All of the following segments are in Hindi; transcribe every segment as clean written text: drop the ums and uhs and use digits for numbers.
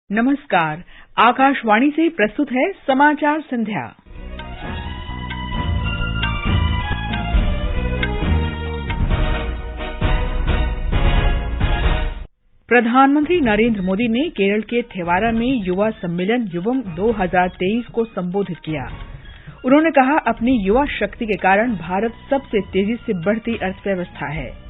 नमस्कार। आकाशवाणी से प्रस्तुत है समाचार संध्या। प्रधानमंत्री नरेंद्र मोदी ने केरल के थेवारा में युवा सम्मेलन युवम 2023 को संबोधित किया। उन्होंने कहा, अपनी युवा शक्ति के कारण भारत सबसे तेजी से बढ़ती अर्थव्यवस्था है।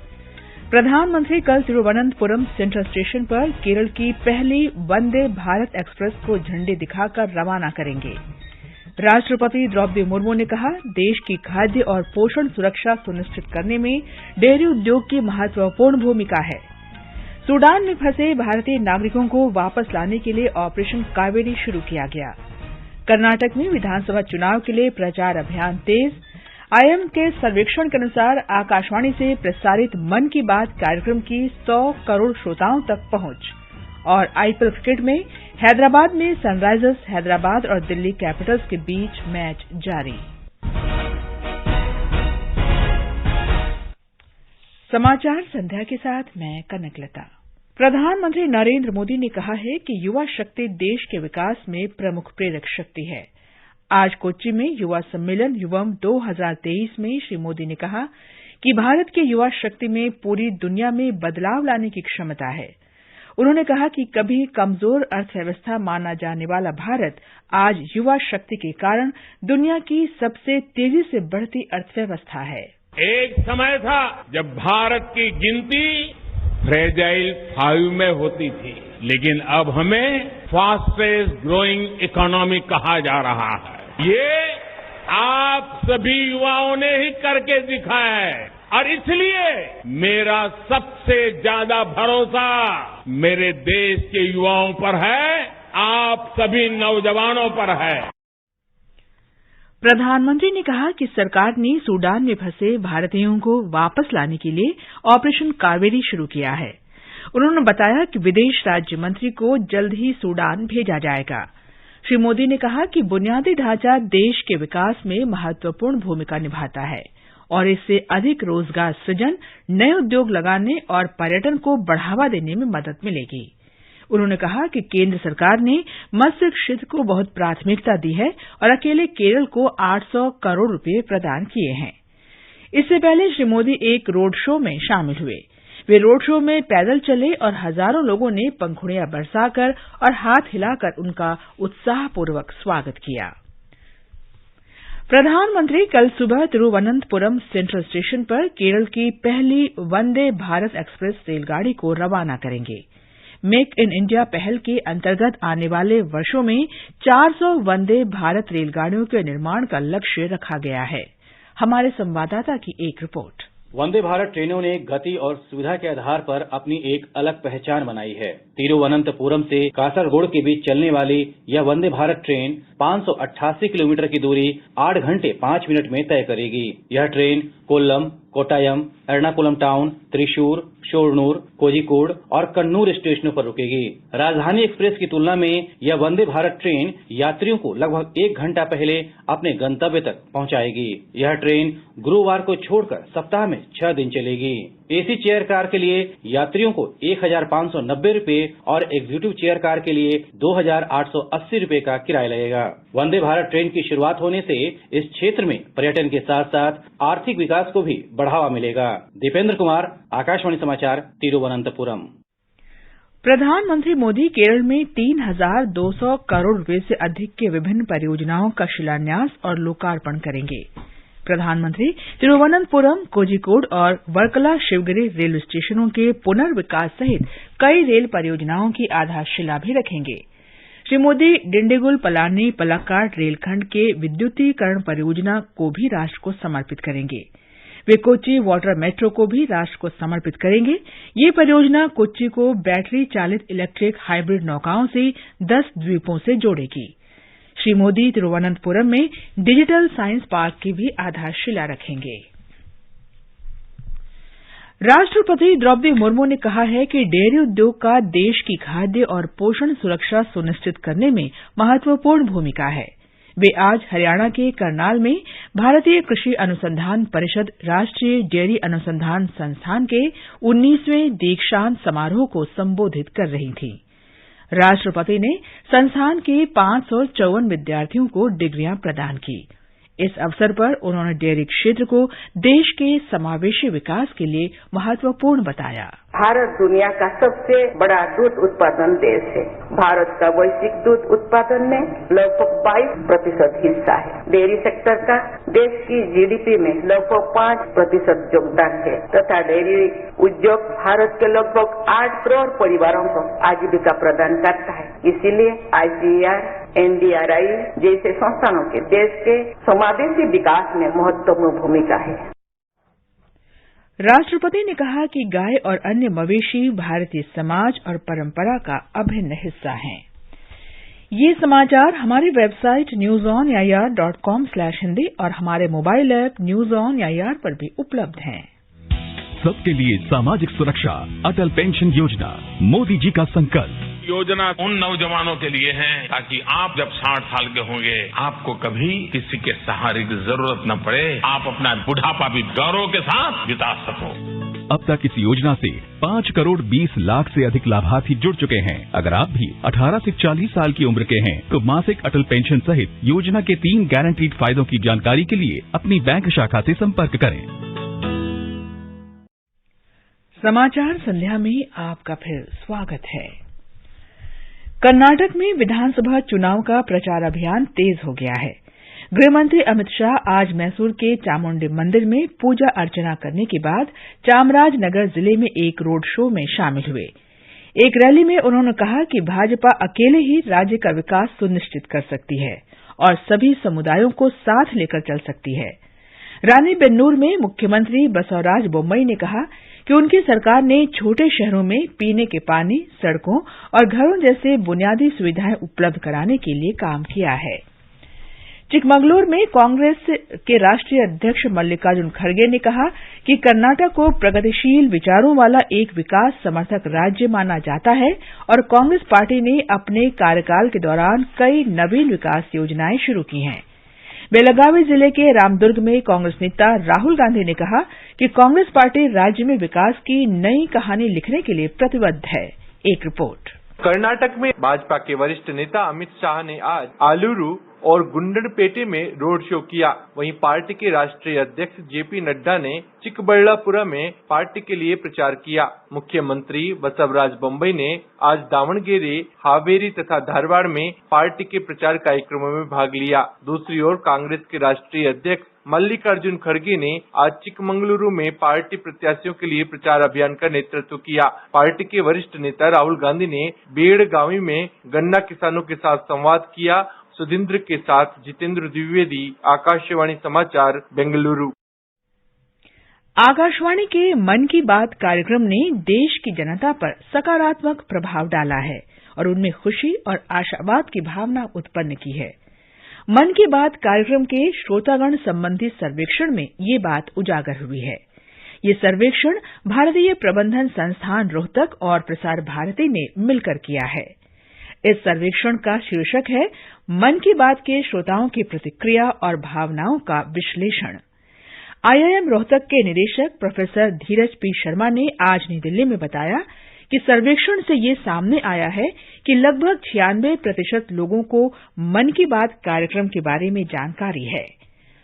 प्रधानमंत्री कल तिरुवनंतपुरम सेंट्रल स्टेशन पर केरल की पहली वंदे भारत एक्सप्रेस को झंडी दिखाकर रवाना करेंगे। राष्ट्रपति द्रौपदी मुर्मू ने कहा, देश की खाद्य और पोषण सुरक्षा सुनिश्चित करने में डेयरी उद्योग की महत्वपूर्ण भूमिका है। सूडान में फंसे भारतीय नागरिकों को वापस लाने के लिए ऑपरेशन कावेरी शुरू किया गया। कर्नाटक में विधानसभा चुनाव के लिए प्रचार अभियान तेज। आईएम के सर्वेक्षण के अनुसार आकाशवाणी से प्रसारित मन की बात कार्यक्रम की 100 करोड़ श्रोताओं तक पहुंच। और आईपीएल क्रिकेट में हैदराबाद में सनराइजर्स हैदराबाद और दिल्ली कैपिटल्स के बीच मैच जारी। समाचार संध्या के साथ मैं कनकलता। प्रधानमंत्री नरेंद्र मोदी ने कहा है कि युवा शक्ति देश के विकास में प्रमुख प्रेरक शक्ति है। आज कोच्चि में युवा सम्मेलन युवम 2023 में श्री मोदी ने कहा कि भारत की युवा शक्ति में पूरी दुनिया में बदलाव लाने की क्षमता है। उन्होंने कहा कि कभी कमजोर अर्थव्यवस्था माना जाने वाला भारत आज युवा शक्ति के कारण दुनिया की सबसे तेजी से बढ़ती अर्थव्यवस्था है। एक समय था जब भारत की गिनती फ्रेजाइल 5 में होती थी, लेकिन अब हमें फास्टेस्ट ग्रोइंग इकोनॉमी कहा जा रहा है। ये आप सभी युवाओं ने ही करके दिखाया है और इसलिए मेरा सबसे ज्यादा भरोसा मेरे देश के युवाओं पर है, आप सभी नौजवानों पर है। प्रधानमंत्री ने कहा कि सरकार ने सूडान में फंसे भारतीयों को वापस लाने के लिए ऑपरेशन कावेरी शुरू किया है। उन्होंने बताया कि विदेश राज्य मंत्री को जल्द ही सूडान भेजा जाएगा। श्री मोदी ने कहा कि बुनियादी ढांचा देश के विकास में महत्वपूर्ण भूमिका निभाता है और इससे अधिक रोजगार सृजन, नए उद्योग लगाने और पर्यटन को बढ़ावा देने में मदद मिलेगी। उन्होंने कहा कि केंद्र सरकार ने मत्स्य क्षेत्र को बहुत प्राथमिकता दी है और अकेले केरल को 800 करोड़ रुपए प्रदान किए हैं। इससे पहले श्री मोदी एक रोड शो में शामिल हुए। वे रोड शो में पैदल चले और हजारों लोगों ने पंखुड़ियां बरसाकर और हाथ हिलाकर उनका उत्साहपूर्वक स्वागत किया। प्रधानमंत्री कल सुबह तिरुवनंतपुरम सेंट्रल स्टेशन पर केरल की पहली वंदे भारत एक्सप्रेस रेलगाड़ी को रवाना करेंगे। मेक इन इंडिया पहल के अंतर्गत आने वाले वर्षों में 400 वंदे भारत रेलगाड़ियों के निर्माण का लक्ष्य रखा गया है। हमारे संवाददाता की एक रिपोर्ट। वंदे भारत ट्रेनों ने गति और सुविधा के आधार पर अपनी एक अलग पहचान बनाई है। तिरुवनंतपुरम से कासरगोड के बीच चलने वाली यह वंदे भारत ट्रेन 588 किलोमीटर की दूरी 8 घंटे 5 मिनट में तय करेगी। यह ट्रेन कोल्लम, कोट्टायम, एर्नाकुलम टाउन, त्रिशूर, शोरनूर, कोझिकोड और कन्नूर स्टेशनों पर रुकेगी। राजधानी एक्सप्रेस की तुलना में यह वंदे भारत ट्रेन यात्रियों को लगभग 1 घंटा पहले अपने गंतव्य तक पहुंचाएगी। यह ट्रेन गुरुवार को छोड़कर सप्ताह में 6 दिन चलेगी। एसी चेयर कार के लिए यात्रियों को 1590 रुपए और एग्जीक्यूटिव चेयर कार के लिए 2880 रुपए का किराया लगेगा। वंदे भारत ट्रेन की शुरुआत होने से इस क्षेत्र में पर्यटन के साथ साथ आर्थिक विकास को भी बढ़ावा मिलेगा। दीपेंद्र कुमार, आकाशवाणी समाचार, तिरुवनंतपुरम। प्रधानमंत्री मोदी केरल में 3200 करोड़ रुपए से अधिक के विभिन्न परियोजनाओं का शिलान्यास और लोकार्पण करेंगे। प्रधानमंत्री तिरुवनंतपुरम, कोझिकोड और वर्कला शिवगिरी रेलवे स्टेशनों के पुनर्विकास सहित कई रेल परियोजनाओं की आधारशिला भी रखेंगे। श्री मोदी डिंडीगुल पलानी पलक्काड रेलखंड के विद्युतीकरण परियोजना को भी राष्ट्र को समर्पित करेंगे। वे कोच्चि वाटर मेट्रो को भी राष्ट्र को समर्पित करेंगे। ये परियोजना कोच्चि को बैटरी चालित इलेक्ट्रिक हाइब्रिड नौकाओं से 10 द्वीपों से जोड़ेगी। श्री मोदी तिरुवनंतपुरम में डिजिटल साइंस पार्क की भी आधारशिला रखेंगे। राष्ट्रपति द्रौपदी मुर्मू ने कहा है कि डेयरी उद्योग का देश की खाद्य और पोषण सुरक्षा सुनिश्चित करने में महत्वपूर्ण भूमिका है। वे आज हरियाणा के करनाल में भारतीय कृषि अनुसंधान परिषद राष्ट्रीय डेयरी अनुसंधान संस्थान के 19वें दीक्षांत समारोह को संबोधित कर रही थीं। राष्ट्रपति ने संस्थान के 554 विद्यार्थियों को डिग्रियां प्रदान की। इस अवसर पर उन्होंने डेयरी क्षेत्र को देश के समावेशी विकास के लिए महत्वपूर्ण बताया। भारत दुनिया का सबसे बड़ा दूध उत्पादन देश है। भारत का वैश्विक दूध उत्पादन में लगभग 22% हिस्सा है। डेयरी सेक्टर का देश की जीडीपी में लगभग 5% योगदान है तथा डेयरी उद्योग भारत के लगभग 8 करोड़ परिवारों को आजीविका प्रदान करता है। इसीलिए ICAR, NDRI जैसे संस्थानों के देश के समावेशी विकास में महत्वपूर्ण भूमिका है। राष्ट्रपति ने कहा कि गाय और अन्य मवेशी भारतीय समाज और परंपरा का अभिन्न हिस्सा हैं। ये समाचार हमारी वेबसाइट newsonair.com/hindi और हमारे mobile app news on AIR पर भी उपलब्ध हैं। सबके लिए सामाजिक सुरक्षा, अटल पेंशन योजना, मोदी जी का संकल्प। योजना उन नौजवानों के लिए है ताकि आप जब 60 साल के होंगे आपको कभी किसी के सहारे की जरूरत न पड़े, आप अपना बुढ़ापा भी गौरव के साथ बिता सको। अब तक इस योजना से 5 करोड़ 20 लाख से अधिक लाभार्थी जुड़ चुके हैं। अगर आप भी 18 से 40 साल की उम्र के हैं तो मासिक अटल पेंशन सहित योजना के 3 गारंटीड फायदों की जानकारी के लिए अपनी बैंक शाखा से संपर्क करें। समाचार संध्या में आपका फिर स्वागत है। कर्नाटक में विधानसभा चुनाव का प्रचार अभियान तेज हो गया है। गृहमंत्री अमित शाह आज मैसूर के चामुंडी मंदिर में पूजा अर्चना करने के बाद चामराजनगर जिले में एक रोड शो में शामिल हुए। एक रैली में उन्होंने कहा कि भाजपा अकेले ही राज्य का विकास सुनिश्चित कर सकती है और सभी समुदायों को साथ लेकर चल सकती है। रानीबेन्नूर में मुख्यमंत्री बसवराज बोम्मई ने कहा कि उनकी सरकार ने छोटे शहरों में पीने के पानी, सड़कों और घरों जैसे बुनियादी सुविधाएं उपलब्ध कराने के लिए काम किया है। चिकमगलूर में कांग्रेस के राष्ट्रीय अध्यक्ष मल्लिकार्जुन खड़गे ने कहा कि कर्नाटक को प्रगतिशील विचारों वाला एक विकास समर्थक राज्य माना जाता है और कांग्रेस पार्टी ने अपने कार्यकाल के दौरान कई नवीन विकास योजनाएं शुरू की हैं। बेलगावी जिले के रामदुर्ग में कांग्रेस नेता राहुल गांधी ने कहा कि कांग्रेस पार्टी राज्य में विकास की नई कहानी लिखने के लिए प्रतिबद्ध है। एक रिपोर्ट। कर्नाटक में भाजपा के वरिष्ठ नेता अमित शाह ने आज आलूरू और गुंडलपेटे में रोड शो किया। वहीं पार्टी के राष्ट्रीय अध्यक्ष जेपी नड्डा ने चिकबल्लापुरा में पार्टी के लिए प्रचार किया। मुख्यमंत्री बसवराज बोम्मई ने आज दावणगेरे, हावेरी तथा धारवाड़ में पार्टी के प्रचार कार्यक्रमों में भाग लिया। दूसरी ओर कांग्रेस के राष्ट्रीय अध्यक्ष मल्लिकार्जुन खड़गे ने आज चिकमंगलुरु में पार्टी प्रत्याशियों के लिए प्रचार अभियान का नेतृत्व किया। पार्टी के वरिष्ठ नेता राहुल गांधी ने बेड़गावी में गन्ना किसानों के साथ संवाद किया। सुधींद्र के साथ जितेंद्र द्विवेदी, आकाशवाणी समाचार, बेंगलुरु। आकाशवाणी के मन की बात कार्यक्रम ने देश की जनता पर सकारात्मक प्रभाव डाला है और उनमें खुशी और आशावाद की भावना उत्पन्न की है। मन की बात कार्यक्रम के श्रोतागण संबंधी सर्वेक्षण में ये बात उजागर हुई है। ये सर्वेक्षण भारतीय प्रबंधन संस्थान रोहतक और प्रसार भारती ने मिलकर किया है। इस सर्वेक्षण का शीर्षक है मन की बात के श्रोताओं की प्रतिक्रिया और भावनाओं का विश्लेषण। IIM रोहतक के निदेशक प्रोफेसर धीरज पी शर्मा ने आज नई दिल्ली में बताया कि सर्वेक्षण से ये सामने आया है कि लगभग 96% लोगों को मन की बात कार्यक्रम के बारे में जानकारी है।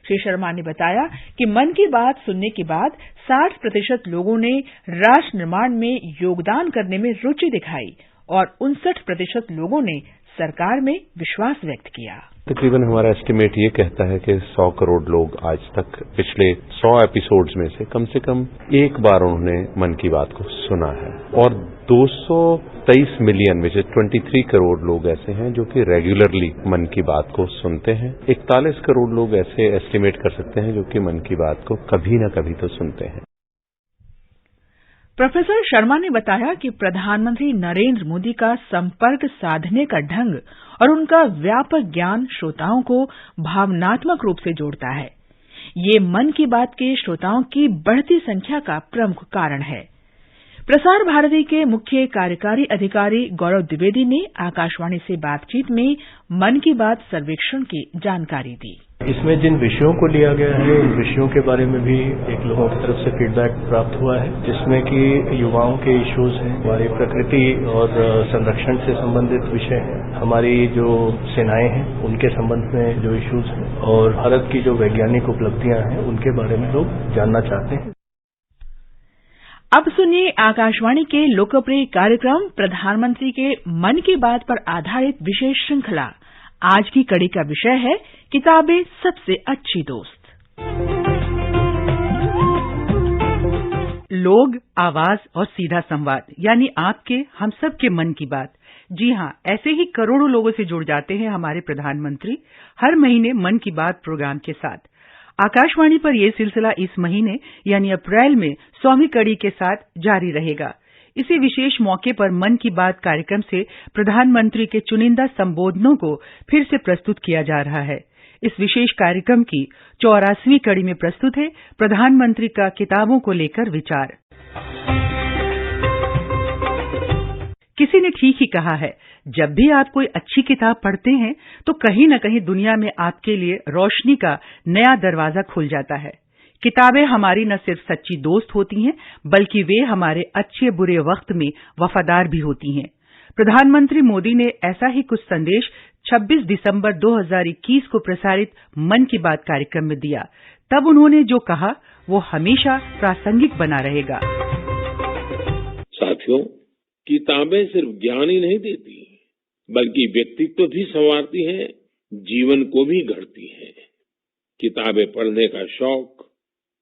श्री शर्मा ने बताया कि मन की बात सुनने के बाद 60% लोगों ने राष्ट्र निर्माण में योगदान करने में रुचि दिखाई और 59% लोगों ने सरकार में विश्वास व्यक्त किया। तकरीबन हमारा एस्टिमेट ये कहता है कि 100 करोड़ लोग आज तक पिछले 100 एपिसोड्स में से कम एक बार उन्होंने मन की बात को सुना है और 223 मिलियन में से 23 करोड़ लोग ऐसे हैं जो कि रेगुलरली मन की बात को सुनते हैं। 41 करोड़ लोग ऐसे एस्टिमेट कर सकते हैं जो कि मन की बात को कभी न कभी तो सुनते हैं। प्रोफेसर शर्मा ने बताया कि प्रधानमंत्री नरेंद्र मोदी का संपर्क साधने का ढंग और उनका व्यापक ज्ञान श्रोताओं को भावनात्मक रूप से जोड़ता है। ये मन की बात के श्रोताओं की बढ़ती संख्या का प्रमुख कारण है। प्रसार भारती के मुख्य कार्यकारी अधिकारी गौरव द्विवेदी ने आकाशवाणी से बातचीत में मन की बात सर्वेक्षण की जानकारी दी। इसमें जिन विषयों को लिया गया है उन विषयों के बारे में भी एक लोगों की तरफ से फीडबैक प्राप्त हुआ है, जिसमें कि युवाओं के इश्यूज हैं, हमारी प्रकृति और संरक्षण से संबंधित विषय हैं, हमारी जो सेनाएं हैं उनके संबंध में जो इश्यूज हैं और भारत की जो वैज्ञानिक उपलब्धियां हैं उनके बारे में लोग जानना चाहते हैं। अब सुनिए आकाशवाणी के लोकप्रिय कार्यक्रम प्रधानमंत्री के मन की बात पर आधारित विशेष श्रृंखला। आज की कड़ी का विषय है किताबें सबसे अच्छी दोस्त। लोग, आवाज और सीधा संवाद, यानी आपके हम सब के मन की बात। जी हां, ऐसे ही करोड़ों लोगों से जुड़ जाते हैं हमारे प्रधानमंत्री हर महीने मन की बात प्रोग्राम के साथ। आकाशवाणी पर यह सिलसिला इस महीने यानी अप्रैल में 100वीं कड़ी के साथ जारी रहेगा। इसी विशेष मौके पर मन की बात कार्यक्रम से प्रधानमंत्री के चुनिंदा संबोधनों को फिर से प्रस्तुत किया जा रहा है। इस विशेष कार्यक्रम की 84वीं कड़ी में प्रस्तुत है प्रधानमंत्री का किताबों को लेकर विचार। किसी ने ठीक ही कहा है, जब भी आप कोई अच्छी किताब पढ़ते हैं तो कहीं न कहीं दुनिया में आपके लिए रोशनी का नया दरवाजा खुल जाता है। किताबें हमारी न सिर्फ सच्ची दोस्त होती हैं, बल्कि वे हमारे अच्छे बुरे वक्त में वफादार भी होती हैं। प्रधानमंत्री मोदी ने ऐसा ही कुछ संदेश 26 दिसंबर 2021 को प्रसारित मन की बात कार्यक्रम में दिया। तब उन्होंने जो कहा वो हमेशा प्रासंगिक बना रहेगा। साथियों, किताबें सिर्फ ज्ञान ही नहीं देती, बल्कि व्यक्तित्व भी संवारती हैं, जीवन को भी गढ़ती हैं। किताबें पढ़ने का शौक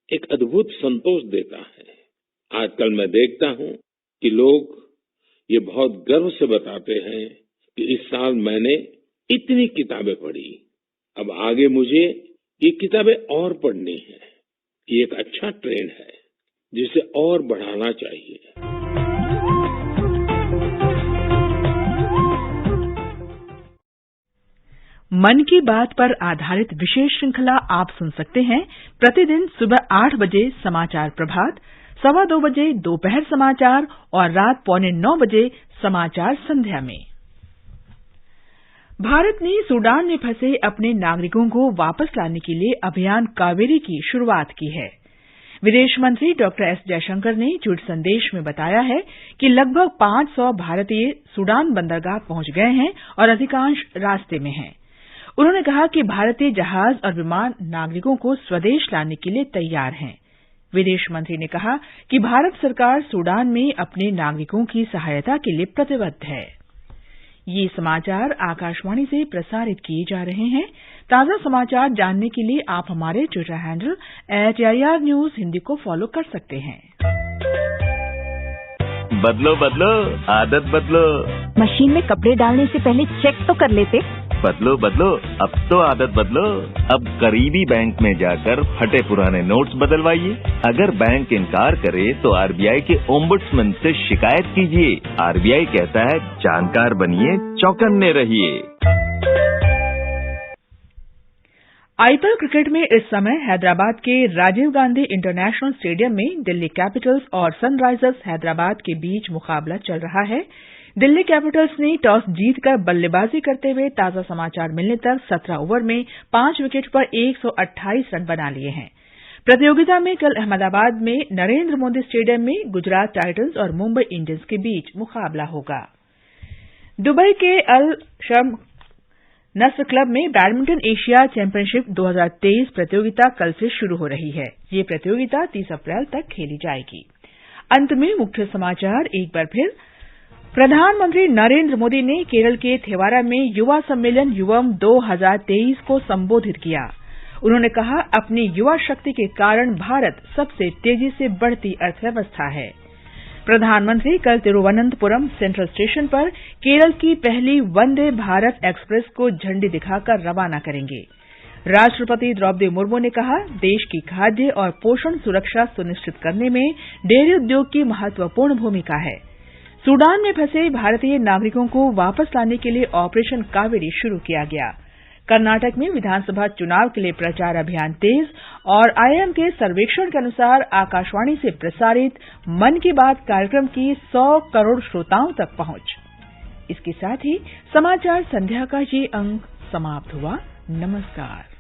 एक अद्भुत संतोष देता है। आजकल मैं देखता हूं कि लोग ये बहुत गर्व से बताते हैं कि इस साल मैंने इतनी किताबें पढ़ी, अब आगे मुझे ये किताबें और पढ़नी है। ये एक अच्छा ट्रेंड है जिसे और बढ़ाना चाहिए। मन की बात पर आधारित विशेष श्रृंखला आप सुन सकते हैं प्रतिदिन सुबह 8 बजे समाचार प्रभात, 2:15 बजे दोपहर समाचार और रात 8:45 बजे समाचार संध्या में। भारत ने सूडान में फंसे अपने नागरिकों को वापस लाने के लिए अभियान कावेरी की शुरुआत की है। विदेश मंत्री डॉक्टर एस जयशंकर ने ट्वीट संदेश में बताया है कि लगभग 500 भारतीय सूडान बंदरगाह पहुंच गए हैं और अधिकांश रास्ते में हैं। उन्होंने कहा कि भारतीय जहाज और विमान नागरिकों को स्वदेश लाने के लिए तैयार हैं। विदेश मंत्री ने कहा कि भारत सरकार सूडान में अपने नागरिकों की सहायता के लिए प्रतिबद्ध है। ये समाचार आकाशवाणी से प्रसारित किए जा रहे हैं। ताजा समाचार जानने के लिए आप हमारे Twitter handle @AIR News Hindi को फॉलो कर सकते हैं। बदलो बदलो आदत बदलो। मशीन में कपड़े डालने से पहले चेक तो कर लेते। बदलो बदलो अब तो आदत बदलो। अब करीबी बैंक में जाकर फटे पुराने नोट्स बदलवाइए। अगर बैंक इनकार करे तो RBI के ओम्बुड्समैन से शिकायत कीजिए। RBI कहता है जानकार बनिए, चौकन्ने रहिए। IPL क्रिकेट में इस समय हैदराबाद के राजीव गांधी इंटरनेशनल स्टेडियम में दिल्ली कैपिटल्स और सनराइजर्स हैदराबाद के बीच मुकाबला चल रहा है। दिल्ली कैपिटल्स ने टॉस जीतकर बल्लेबाजी करते हुए ताजा समाचार मिलने तक 17 ओवर में 5 विकेट पर 128 रन बना लिए हैं। प्रतियोगिता में कल अहमदाबाद में नरेंद्र मोदी स्टेडियम में गुजरात टाइटंस और मुंबई इंडियंस के बीच मुकाबला होगा। दुबई के अल शर्म नस्र क्लब में बैडमिंटन एशिया चैंपियनशिप 2023 प्रतियोगिता कल से शुरू हो रही है। ये प्रतियोगिता 30 अप्रैल तक खेली जाएगी। अंत में मुख्य समाचार एक बार फिर। प्रधानमंत्री नरेंद्र मोदी ने केरल के थेवारा में युवा सम्मेलन युवम 2023 को संबोधित किया। उन्होंने कहा, अपनी युवा शक्ति के कारण भारत सबसे तेजी से बढ़ती अर्थव्यवस्था है। प्रधानमंत्री कल तिरुवनंतपुरम सेंट्रल स्टेशन पर केरल की पहली वंदे भारत एक्सप्रेस को झंडी दिखाकर रवाना करेंगे। राष्ट्रपति द्रौपदी मुर्मू ने कहा, देश की खाद्य और पोषण सुरक्षा सुनिश्चित करने में डेयरी उद्योग की महत्वपूर्ण भूमिका है। सूडान में फंसे भारतीय नागरिकों को वापस लाने के लिए ऑपरेशन कावेरी शुरू किया गया। कर्नाटक में विधानसभा चुनाव के लिए प्रचार अभियान तेज और आईएम के सर्वेक्षण के अनुसार आकाशवाणी से प्रसारित मन की बात कार्यक्रम की 100 करोड़ श्रोताओं तक पहुंच। इसके साथ ही समाचार संध्या का ये अंक समाप्त हुआ। नमस्कार।